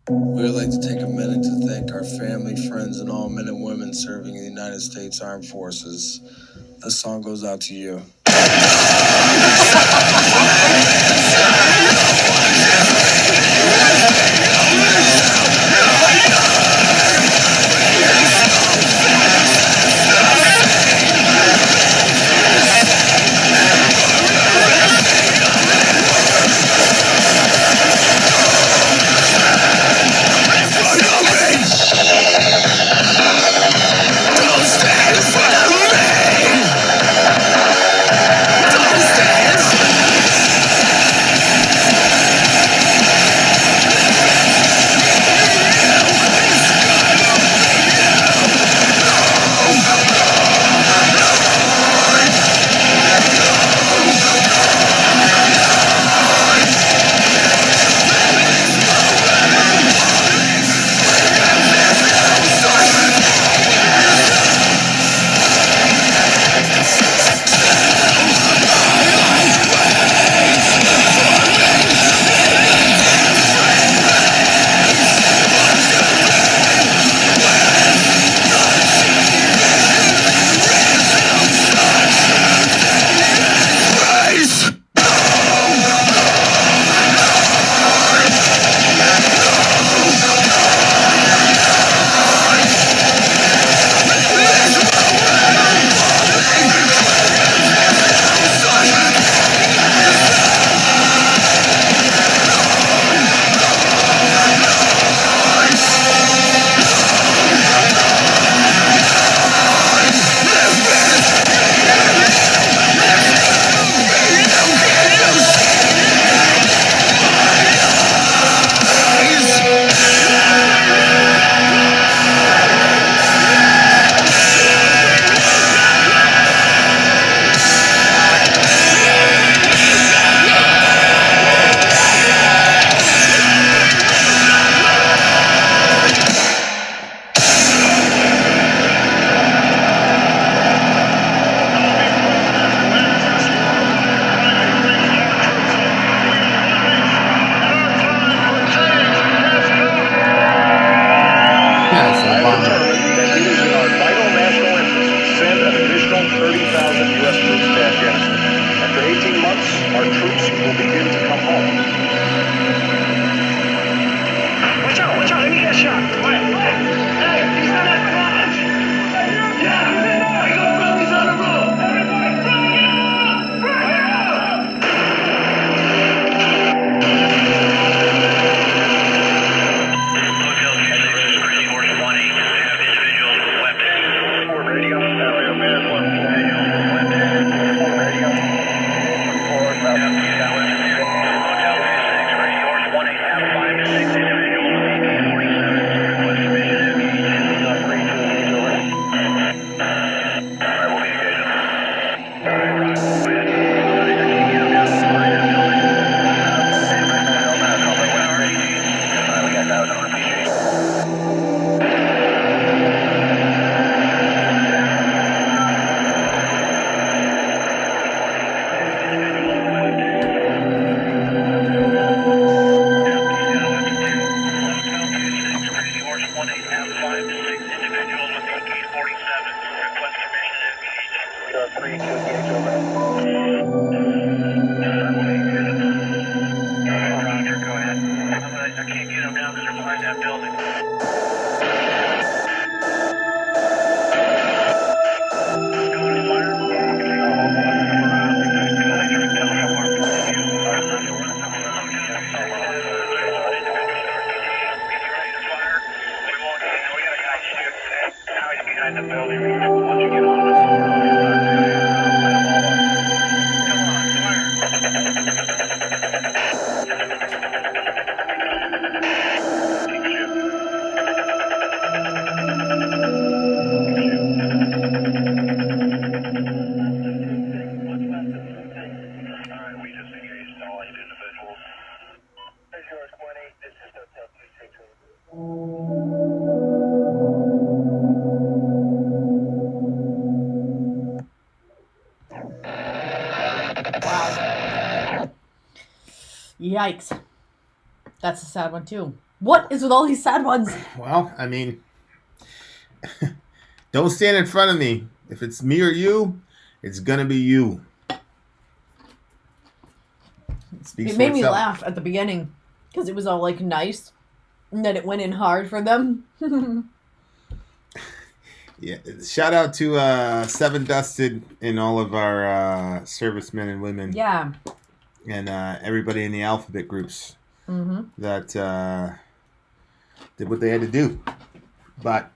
We would like to take a minute to thank our family, friends, and all men and women serving in the United States Armed Forces. This song goes out to you. Yikes. That's a sad one, too. What is with all these sad ones? Well, I mean, don't stand in front of me. If it's me or you, it's gonna be you. It made me laugh at the beginning because it was all like nice, and then it went in hard for them. Yeah, shout out to Seven Dusted and all of our servicemen and women. Yeah. And everybody in the alphabet groups that did what they had to do. But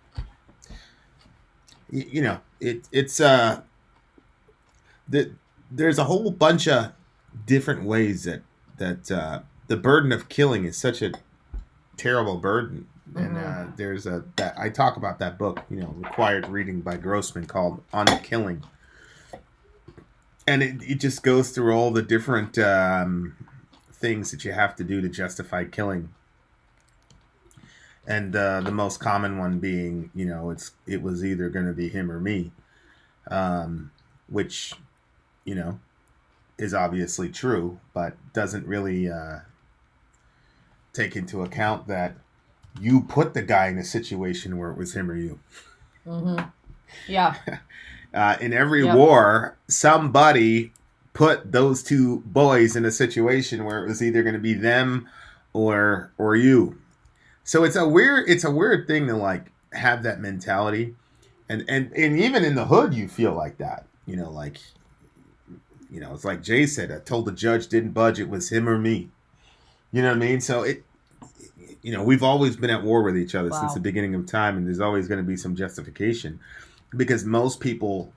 you know, it's there's a whole bunch of different ways that the burden of killing is such a terrible burden. And there's that I talk about that book, required reading by Grossman, called On the Killing. And it just goes through all the different things that you have to do to justify killing. And the most common one being, it was either going to be him or me, which, is obviously true, but doesn't really take into account that you put the guy in a situation where it was him or you. Yeah. In every war, somebody put those two boys in a situation where it was either going to be them or you. So it's a weird thing to like have that mentality, and even in the hood you feel like that. It's like Jay said. I told the judge didn't budge. It was him or me. You know what I mean? So we've always been at war with each other since the beginning of time, and there's always going to be some justification, because most people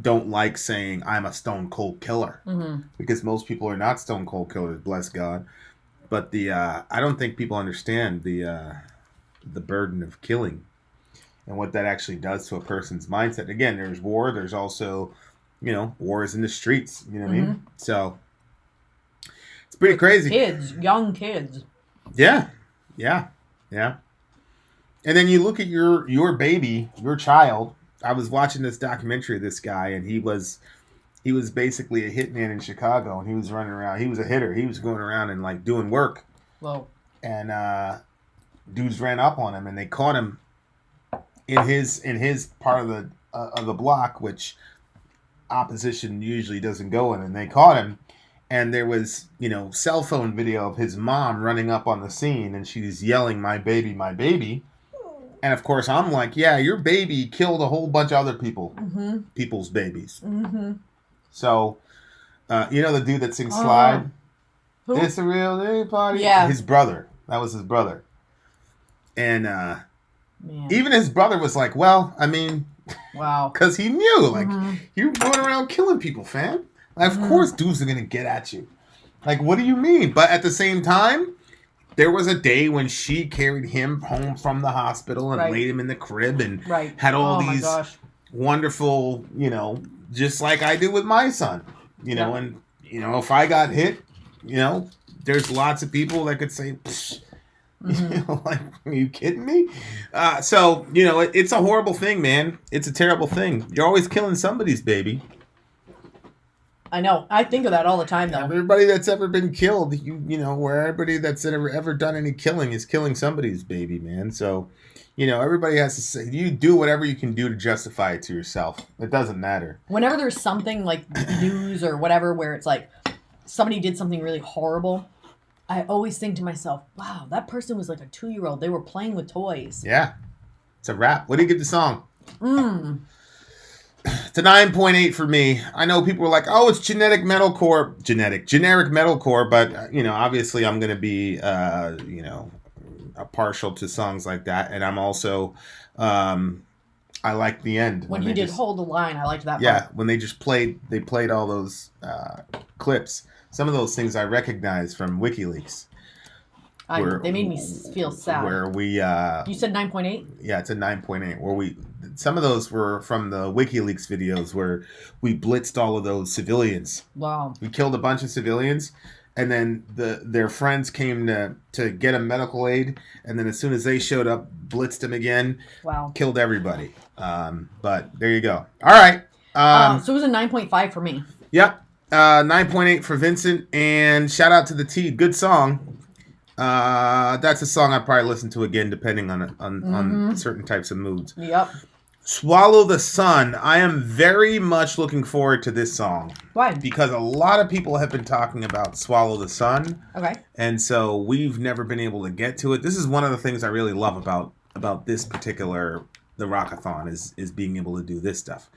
don't like saying I'm a stone cold killer, because most people are not stone cold killers, bless God. But I don't think people understand the burden of killing and what that actually does to a person's mindset. Again, there's war. There's also, wars in the streets. You know what I mean? So it's pretty crazy. Kids, young kids. Yeah. And then you look at your baby, your child. I was watching this documentary of this guy, and he was basically a hitman in Chicago, and he was running around. He was a hitter. He was going around and like doing work. Whoa. And dudes ran up on him, and they caught him in his part of the block, which opposition usually doesn't go in. And they caught him, and there was cell phone video of his mom running up on the scene, and she's yelling, "My baby, my baby." And of course, I'm like, yeah, your baby killed a whole bunch of other people's babies. So, the dude that sings Slide? Who? It's a real day party. Yeah. His brother. That was his brother. And even his brother was like, well, I mean, wow. Because he knew, like, you're going around killing people, fam. Like, of course dudes are going to get at you. Like, what do you mean? But at the same time, there was a day when she carried him home from the hospital and laid him in the crib and had all these wonderful, just like I do with my son, and, if I got hit, there's lots of people that could say, like, are you kidding me? So, it's a horrible thing, man. It's a terrible thing. You're always killing somebody's baby. I know. I think of that all the time, though. Everybody that's ever been killed, where everybody that's ever done any killing is killing somebody's baby, man. So, everybody has to say, you do whatever you can do to justify it to yourself. It doesn't matter. Whenever there's something like news or whatever where it's like somebody did something really horrible, I always think to myself, wow, that person was like a 2-year-old. They were playing with toys. Yeah. It's a wrap. What do you give the song? It's a 9.8 for me. I know people were like, oh, it's generic metalcore, but, obviously I'm going to be, partial to songs like that. And I'm also, I like the end. When he did Hold the Line, I liked that part. Yeah, when they played all those clips. Some of those things I recognize from WikiLeaks. They made me feel sad. Where we... you said 9.8? Yeah, it's a 9.8. Some of those were from the WikiLeaks videos where we blitzed all of those civilians. Wow. We killed a bunch of civilians, and then their friends came to get a medical aid, and then as soon as they showed up, blitzed them again. Wow. Killed everybody. But there you go. All right. So it was a 9.5 for me. Yep. 9.8 for Vincent, and shout out to the T. Good song. That's a song I'd probably listen to again, depending on certain types of moods. Yep. Swallow the Sun. I am very much looking forward to this song. Why? Because a lot of people have been talking about Swallow the Sun. Okay. And so we've never been able to get to it. This is one of the things I really love about this particular, the Rockathon, is being able to do this stuff.